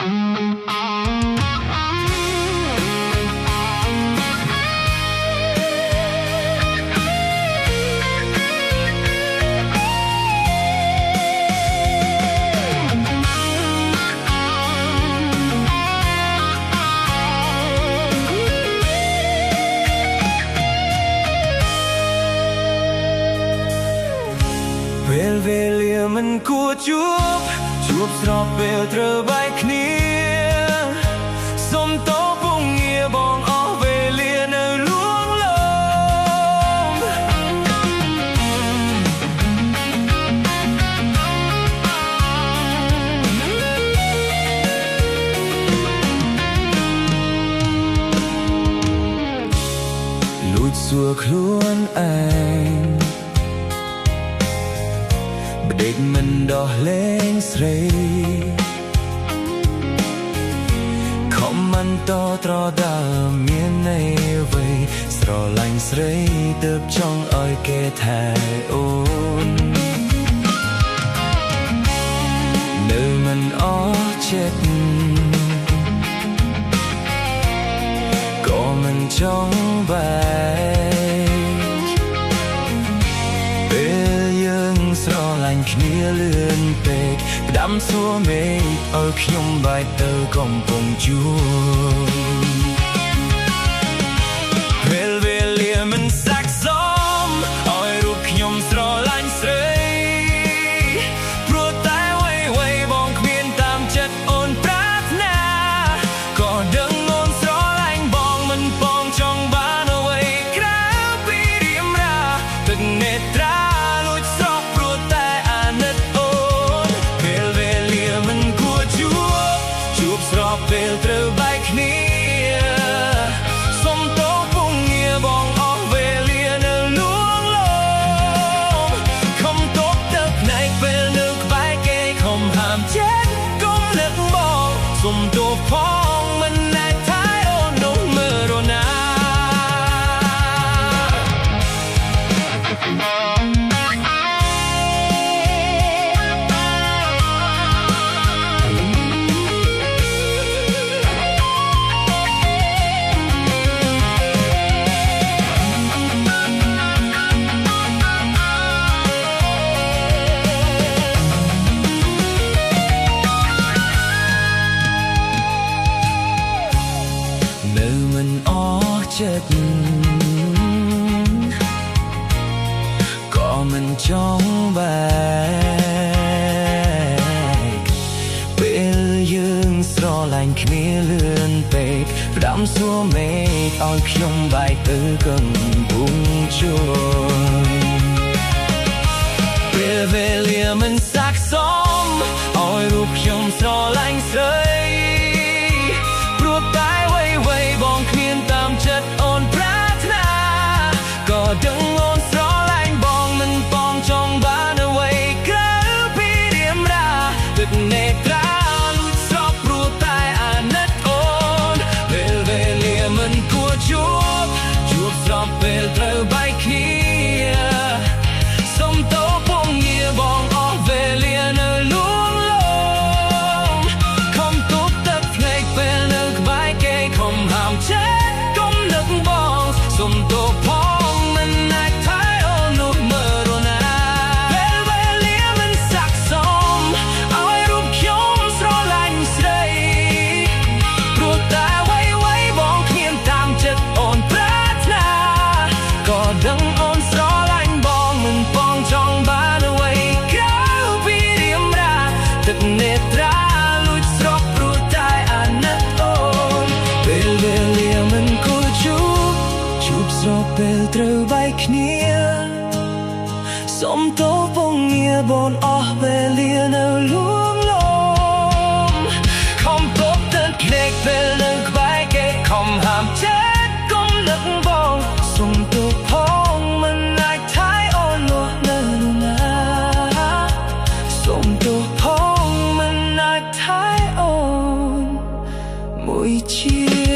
ពេលវេលាមិនគួរជួបស្របពេលត្រូវបែកគ្នាសុំតបពងងារបងអស់វេលានៅលួងលោមលួចសួរខ្លួនឯងដេកមិនដោះលែងស្រីខំមិនតត្រដាមានន័យអ្វីស្រឡាញ់ស្រីទើបចង់ឲ្យគេថែអូននៅមិនអស់ចិត្តក៏មិនចង់បែកពេលយើងស្រឡាញ់គ្នាលឿនពេកផ្ដាំសួរមេឃឲ្យខ្ញុំបែកទៅកំពុងជួបពេលវេលាមិនស័ក្តិសមឲ្យរូបខ្ញុំស្រឡាញ់ស្រីព្រោះតែអ្វីៗបងគ្មានតាមចិត្តអូនប្រាថ្នាក៏ដឹងអូនស្រឡាញ់បងមិនបងចង់បានអ្វីក្រៅពីរៀមរាទឹកនេត្រាពេលត្រូវបែកគ្នាសុំតបពងងារបងអស់វេលានៅលួងលោមខំតបទៅផ្នែកពេលនៅក្បែរគេខំហាមចិត្តកុំនឹកបងសុំតបផងមិនណែថែអូននោះមើលរណាចិត្តក៏មិនចង់បែកពេលយើងស្រឡាញ់គ្នាលឿនពេកផ្ដាំសួរមេឃឲ្យខ្ញុំបែកទៅកំពុងជួបពេលវេលាមិនស័ក្តិសមឲ្យរូបខ្ញុំស្រឡាញ់ស្រីព្រោះតែអ្វីៗបងគ្មានតាមចិត្តអូនប្រាថ្នាក៏ដឹងអូនស្រឡាញ់បងមិនបងចង់បានអ្វីក្រៅពីរៀមរាទឹកនេត្រាលួចស្រស់ព្រោះតែអាណិតអូនពេលវេលាមិនគួរជួបស្របពេលត្រូវបែកគ្នាសុំតបពងងារបងអស់វេលានៅលួងលោមខំទប់ទឹកភ្នែកពេលនៅក្បែរគេខំហាមចិត្តកុំនឹកបងសុំតបផងមិនអាចថែអូននោះមើលរណាពេលវេលាមិនស័ក្តិសមឲ្យរូបខ្ញុំស្រឡាញ់ស្រីព្រោះតែអ្វីៗបងគ្មានតាមចិត្តអូនប្រាថ្នាក៏ដឹងអូនស្រឡាញ់បងមិនបងចង់បានអ្វីក្រៅពីរៀមរាទឹកនេត្រាលួចស្រស់ព្រោះតែអាណិតអូនពេលវេលាមិនគួរជួបស្របពេលត្រូវបែកគ្នាសុំតបពងងារបងអស់វេលានៅលួងលោមខំតបទៅភ្នែកពេលនៅក្បែរគេខំហាមចិត្តកុំនឹកបងសុំតបផងមិនអាចថែអូននោះនៅណាសុំតបផងមិនអាចថែអូនមួយជា